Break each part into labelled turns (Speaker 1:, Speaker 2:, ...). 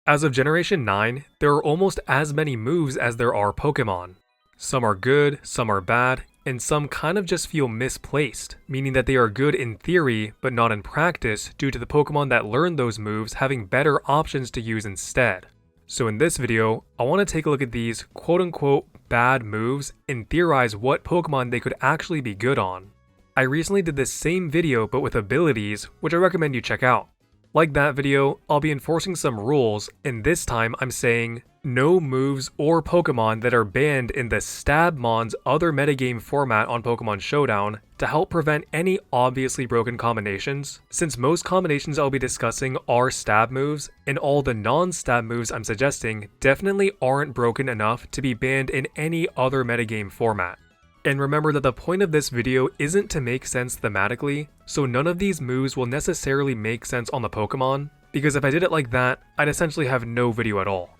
Speaker 1: As of Generation 9, there are almost as many moves as there are Pokémon. Some are good, some are bad, and some kind of just feel misplaced, meaning that they are good in theory but not in practice due to the Pokémon that learn those moves having better options to use instead. So in this video, I want to take a look at these quote-unquote bad moves and theorize what Pokémon they could actually be good on. I recently did this same video but with abilities, which I recommend you check out. Like that video, I'll be enforcing some rules, and this time I'm saying no moves or Pokemon that are banned in the Stabmon's other metagame format on Pokemon Showdown to help prevent any obviously broken combinations, since most combinations I'll be discussing are stab moves, and all the non-stab moves I'm suggesting definitely aren't broken enough to be banned in any other metagame format. And remember that the point of this video isn't to make sense thematically, so none of these moves will necessarily make sense on the Pokemon, because if I did it like that, I'd essentially have no video at all.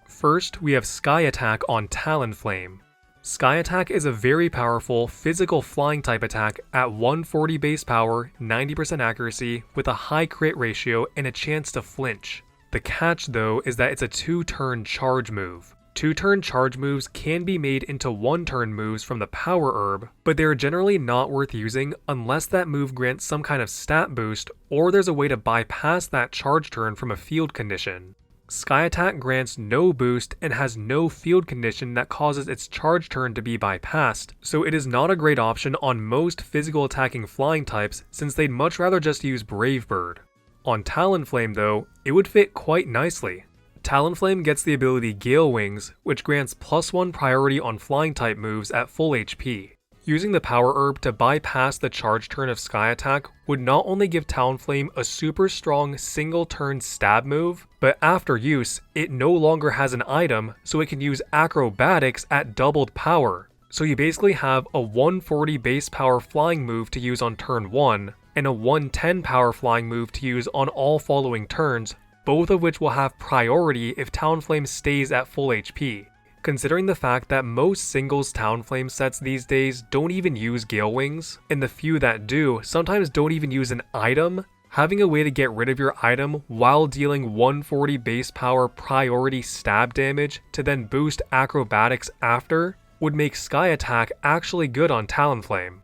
Speaker 1: First, we have Sky Attack on Talonflame. Sky Attack is a very powerful physical flying type attack at 140 base power, 90% accuracy, with a high crit ratio and a chance to flinch. The catch though is that it's a 2-turn charge move. 2-turn charge moves can be made into 1-turn moves from the Power Herb, but they are generally not worth using unless that move grants some kind of stat boost or there's a way to bypass that charge turn from a field condition. Sky Attack grants no boost and has no field condition that causes its charge turn to be bypassed, so it is not a great option on most physical attacking flying types since they'd much rather just use Brave Bird. On Talonflame though, it would fit quite nicely. Talonflame gets the ability Gale Wings, which grants +1 priority on flying type moves at full HP. Using the Power Herb to bypass the charge turn of Sky Attack would not only give Talonflame a super strong single turn stab move, but after use, it no longer has an item, so it can use Acrobatics at doubled power. So you basically have a 140 base power flying move to use on turn 1, and a 110 power flying move to use on all following turns, both of which will have priority if Talonflame stays at full HP. Considering the fact that most singles Talonflame sets these days don't even use Gale Wings, and the few that do sometimes don't even use an item, having a way to get rid of your item while dealing 140 base power priority stab damage to then boost Acrobatics after would make Sky Attack actually good on Talonflame.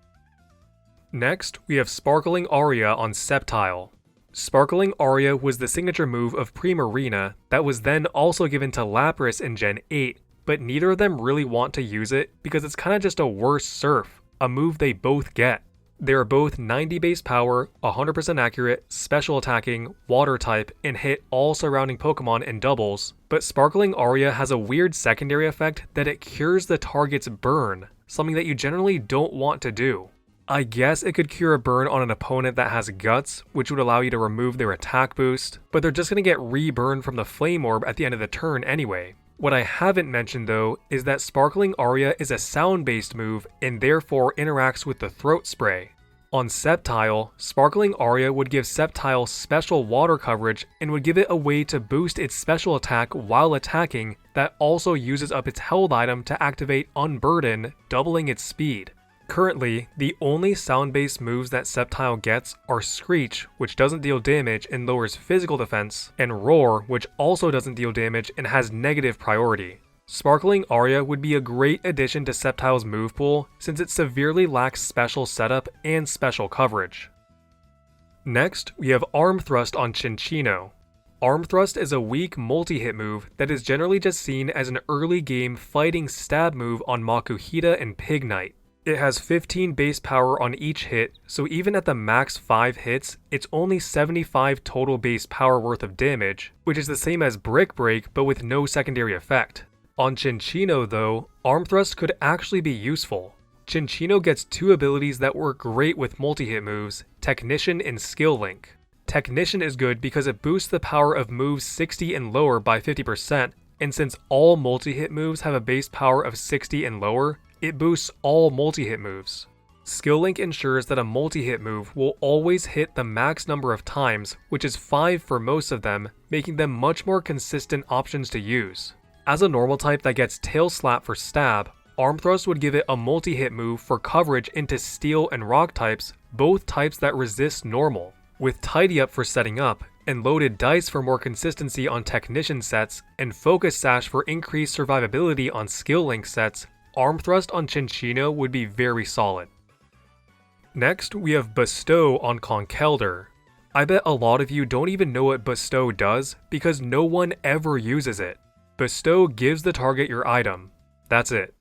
Speaker 1: Next, we have Sparkling Aria on Sceptile. Sparkling Aria was the signature move of Primarina that was then also given to Lapras in Gen 8, but neither of them really want to use it because it's kinda just a worse Surf, a move they both get. They are both 90 base power, 100% accurate, special attacking, water type, and hit all surrounding Pokemon in doubles, but Sparkling Aria has a weird secondary effect that it cures the target's burn, something that you generally don't want to do. I guess it could cure a burn on an opponent that has Guts, which would allow you to remove their attack boost, but they're just going to get re-burned from the Flame Orb at the end of the turn anyway. What I haven't mentioned though is that Sparkling Aria is a sound-based move and therefore interacts with the Throat Spray. On Sceptile, Sparkling Aria would give Sceptile special water coverage and would give it a way to boost its special attack while attacking that also uses up its held item to activate Unburden, doubling its speed. Currently, the only sound-based moves that Sceptile gets are Screech, which doesn't deal damage and lowers physical defense, and Roar, which also doesn't deal damage and has negative priority. Sparkling Aria would be a great addition to Sceptile's move pool since it severely lacks special setup and special coverage. Next, we have Arm Thrust on Cincinno. Arm Thrust is a weak multi-hit move that is generally just seen as an early game fighting stab move on Makuhita and Pignite. It has 15 base power on each hit, so even at the max 5 hits, it's only 75 total base power worth of damage, which is the same as Brick Break but with no secondary effect. On Cincinno though, Arm Thrust could actually be useful. Cincinno gets 2 abilities that work great with multi-hit moves, Technician and Skill Link. Technician is good because it boosts the power of moves 60 and lower by 50%, and since all multi-hit moves have a base power of 60 and lower, it boosts all multi-hit moves. Skill Link ensures that a multi-hit move will always hit the max number of times, which is 5 for most of them, making them much more consistent options to use. As a normal type that gets Tail Slap for stab, Arm Thrust would give it a multi-hit move for coverage into Steel and Rock types, both types that resist normal. With Tidy Up for setting up, and Loaded Dice for more consistency on Technician sets, and Focus Sash for increased survivability on Skill Link sets, Arm Thrust on Cincinno would be very solid. Next, we have Bestow on Conkeldurr. I bet a lot of you don't even know what Bestow does because no one ever uses it. Bestow gives the target your item. That's it.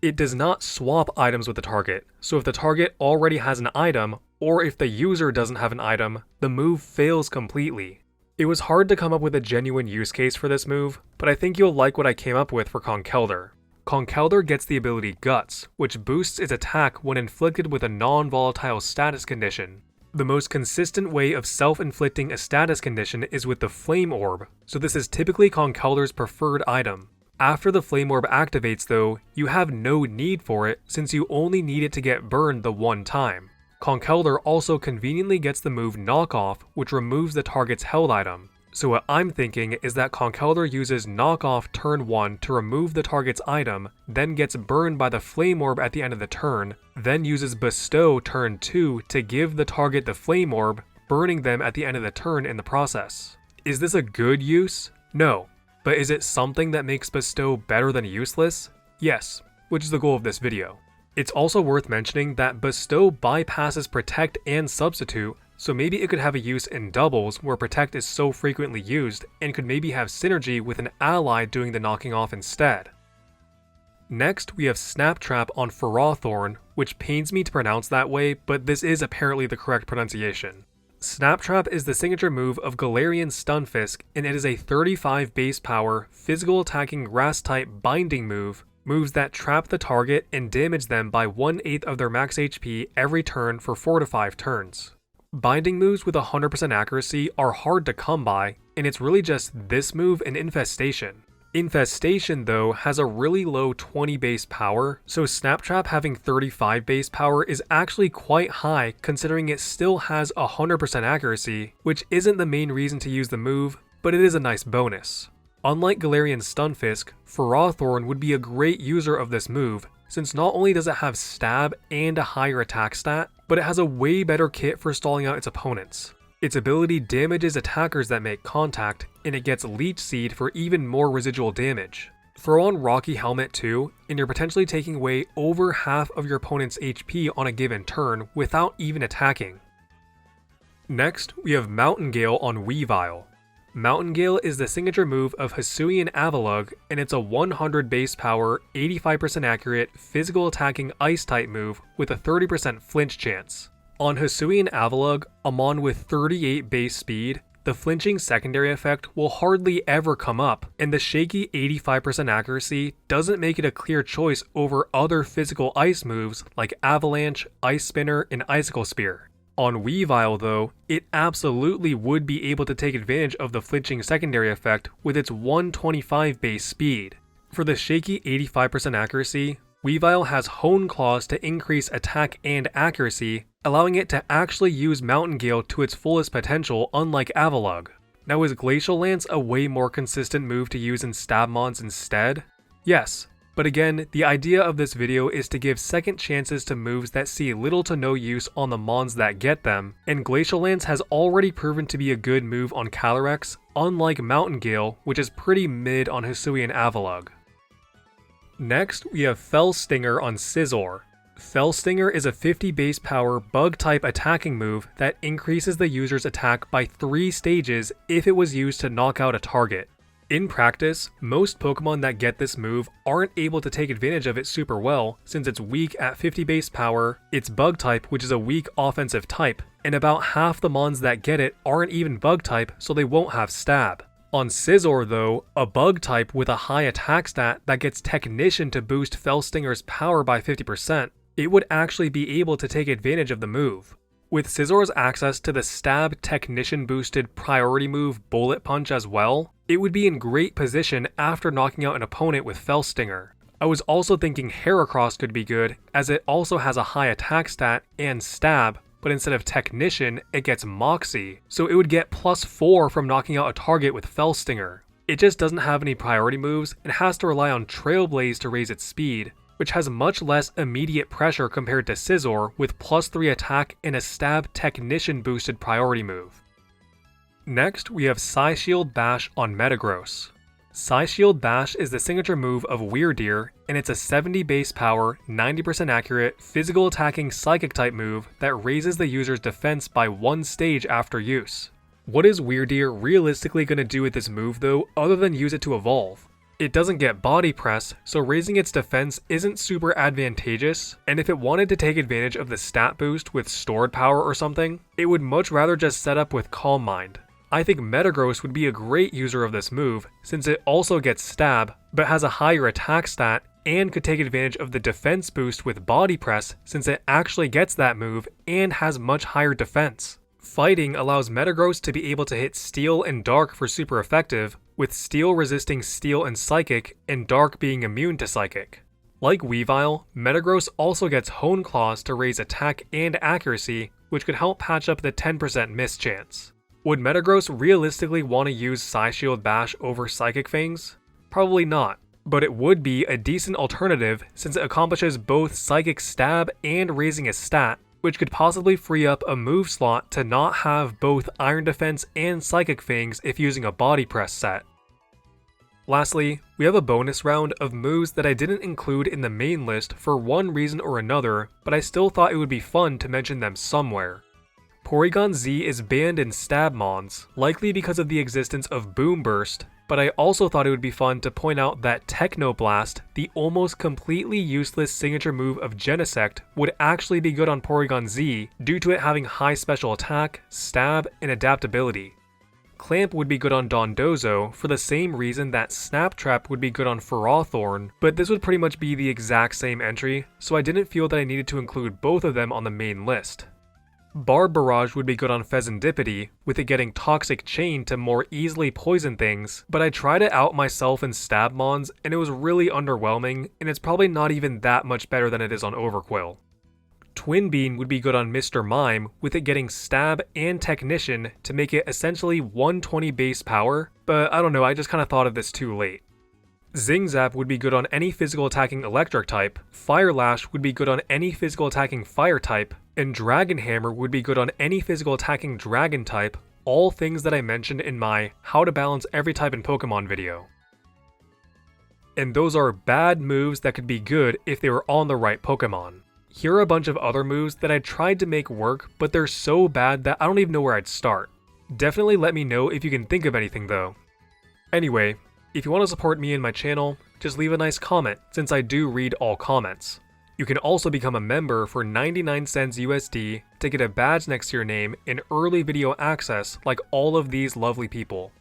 Speaker 1: It does not swap items with the target, so if the target already has an item, or if the user doesn't have an item, the move fails completely. It was hard to come up with a genuine use case for this move, but I think you'll like what I came up with for Conkeldurr. Conkeldurr gets the ability Guts, which boosts its attack when inflicted with a non-volatile status condition. The most consistent way of self-inflicting a status condition is with the Flame Orb, so this is typically Conkeldurr's preferred item. After the Flame Orb activates though, you have no need for it since you only need it to get burned the one time. Conkeldurr also conveniently gets the move Knock Off, which removes the target's held item. So what I'm thinking is that Conkeldurr uses Knock Off turn 1 to remove the target's item, then gets burned by the Flame Orb at the end of the turn, then uses Bestow turn 2 to give the target the Flame Orb, burning them at the end of the turn in the process. Is this a good use? No. But is it something that makes Bestow better than useless? Yes, which is the goal of this video. It's also worth mentioning that Bestow bypasses Protect and Substitute, so maybe it could have a use in doubles where Protect is so frequently used and could maybe have synergy with an ally doing the knocking off instead. Next, we have Snap Trap on Ferrothorn, which pains me to pronounce that way, but this is apparently the correct pronunciation. Snap Trap is the signature move of Galarian Stunfisk, and it is a 35 base power, physical attacking grass type binding move, moves that trap the target and damage them by 1/8 of their max HP every turn for 4 to 5 turns. Binding moves with 100% accuracy are hard to come by, and it's really just this move and Infestation. Infestation though has a really low 20 base power, so Snap Trap having 35 base power is actually quite high considering it still has 100% accuracy, which isn't the main reason to use the move, but it is a nice bonus. Unlike Galarian Stunfisk, Ferrothorn would be a great user of this move, since not only does it have stab and a higher attack stat, but it has a way better kit for stalling out its opponents. Its ability damages attackers that make contact, and it gets Leech Seed for even more residual damage. Throw on Rocky Helmet too, and you're potentially taking away over half of your opponent's HP on a given turn without even attacking. Next, we have Mountain Gale on Weavile. Mountain Gale is the signature move of Hisuian Avalugg, and it's a 100 base power, 85% accurate, physical attacking ice type move with a 30% flinch chance. On Hisuian Avalugg, a mon with 38 base speed, the flinching secondary effect will hardly ever come up, and the shaky 85% accuracy doesn't make it a clear choice over other physical ice moves like Avalanche, Ice Spinner, and Icicle Spear. On Weavile though, it absolutely would be able to take advantage of the flinching secondary effect with its 125 base speed. For the shaky 85% accuracy, Weavile has Hone Claws to increase attack and accuracy, allowing it to actually use Mountain Gale to its fullest potential unlike Avalugg. Now is Glacial Lance a way more consistent move to use in stab mons instead? Yes, but again, the idea of this video is to give second chances to moves that see little to no use on the mons that get them, and Glacial Lance has already proven to be a good move on Calyrex, unlike Mountain Gale, which is pretty mid on Hisuian Avalugg. Next, we have Fell Stinger on Scizor. Fell Stinger is a 50 base power bug type attacking move that increases the user's attack by 3 stages if it was used to knock out a target. In practice, most Pokemon that get this move aren't able to take advantage of it super well since it's weak at 50 base power, it's bug type which is a weak offensive type, and about half the mons that get it aren't even bug type so they won't have stab. On Scizor though, a bug type with a high attack stat that gets Technician to boost Fell Stinger's power by 50%, it would actually be able to take advantage of the move. With Scizor's access to the stab Technician boosted priority move Bullet Punch as well, it would be in great position after knocking out an opponent with Fell Stinger. I was also thinking Heracross could be good as it also has a high attack stat and stab, but instead of Technician, it gets Moxie, so it would get +4 from knocking out a target with Fell Stinger. It just doesn't have any priority moves and has to rely on Trailblaze to raise its speed, which has much less immediate pressure compared to Scizor with +3 attack and a stab Technician boosted priority move. Next, we have Psyshield Bash on Metagross. Psyshield Bash is the signature move of Weirdeer, and it's a 70 base power, 90% accurate, physical attacking psychic type move that raises the user's defense by 1 stage after use. What is Weirdeer realistically going to do with this move though, other than use it to evolve? It doesn't get body press, so raising its defense isn't super advantageous, and if it wanted to take advantage of the stat boost with stored power or something, it would much rather just set up with Calm Mind. I think Metagross would be a great user of this move, since it also gets Stab, but has a higher attack stat, and could take advantage of the defense boost with Body Press since it actually gets that move and has much higher defense. Fighting allows Metagross to be able to hit Steel and Dark for super effective, with Steel resisting Steel and Psychic, and Dark being immune to Psychic. Like Weavile, Metagross also gets Hone Claws to raise attack and accuracy, which could help patch up the 10% miss chance. Would Metagross realistically want to use Psyshield Bash over Psychic Fangs? Probably not, but it would be a decent alternative since it accomplishes both Psychic Stab and raising a stat, which could possibly free up a move slot to not have both Iron Defense and Psychic Fangs if using a Body Press set. Lastly, we have a bonus round of moves that I didn't include in the main list for one reason or another, but I still thought it would be fun to mention them somewhere. Porygon Z is banned in Stabmons, likely because of the existence of Boom Burst, but I also thought it would be fun to point out that Technoblast, the almost completely useless signature move of Genesect, would actually be good on Porygon Z due to it having high special attack, stab, and adaptability. Clamp would be good on Dondozo for the same reason that Snap Trap would be good on Ferrothorn, but this would pretty much be the exact same entry, so I didn't feel that I needed to include both of them on the main list. Barb Barrage would be good on Pheasantipity, with it getting Toxic Chain to more easily poison things, but I tried it out myself in Stabmons and it was really underwhelming, and it's probably not even that much better than it is on Overqwil. Twin Beam would be good on Mr. Mime, with it getting Stab and Technician to make it essentially 120 base power, but I don't know, I just kinda thought of this too late. Zing Zap would be good on any physical attacking electric type, Fire Lash would be good on any physical attacking fire type, and Dragon Hammer would be good on any physical attacking dragon type, all things that I mentioned in my How to Balance Every Type in Pokemon video. And those are bad moves that could be good if they were on the right Pokemon. Here are a bunch of other moves that I tried to make work, but they're so bad that I don't even know where I'd start. Definitely let me know if you can think of anything though. Anyway, if you want to support me and my channel, just leave a nice comment since I do read all comments. You can also become a member for 99 cents USD to get a badge next to your name and early video access like all of these lovely people.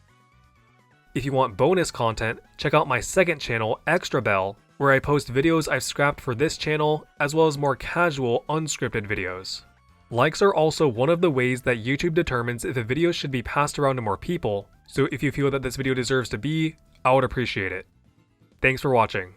Speaker 1: If you want bonus content, check out my second channel, Extra Bell, where I post videos I've scrapped for this channel, as well as more casual, unscripted videos. Likes are also one of the ways that YouTube determines if a video should be passed around to more people, so if you feel that this video deserves to be, I would appreciate it. Thanks for watching.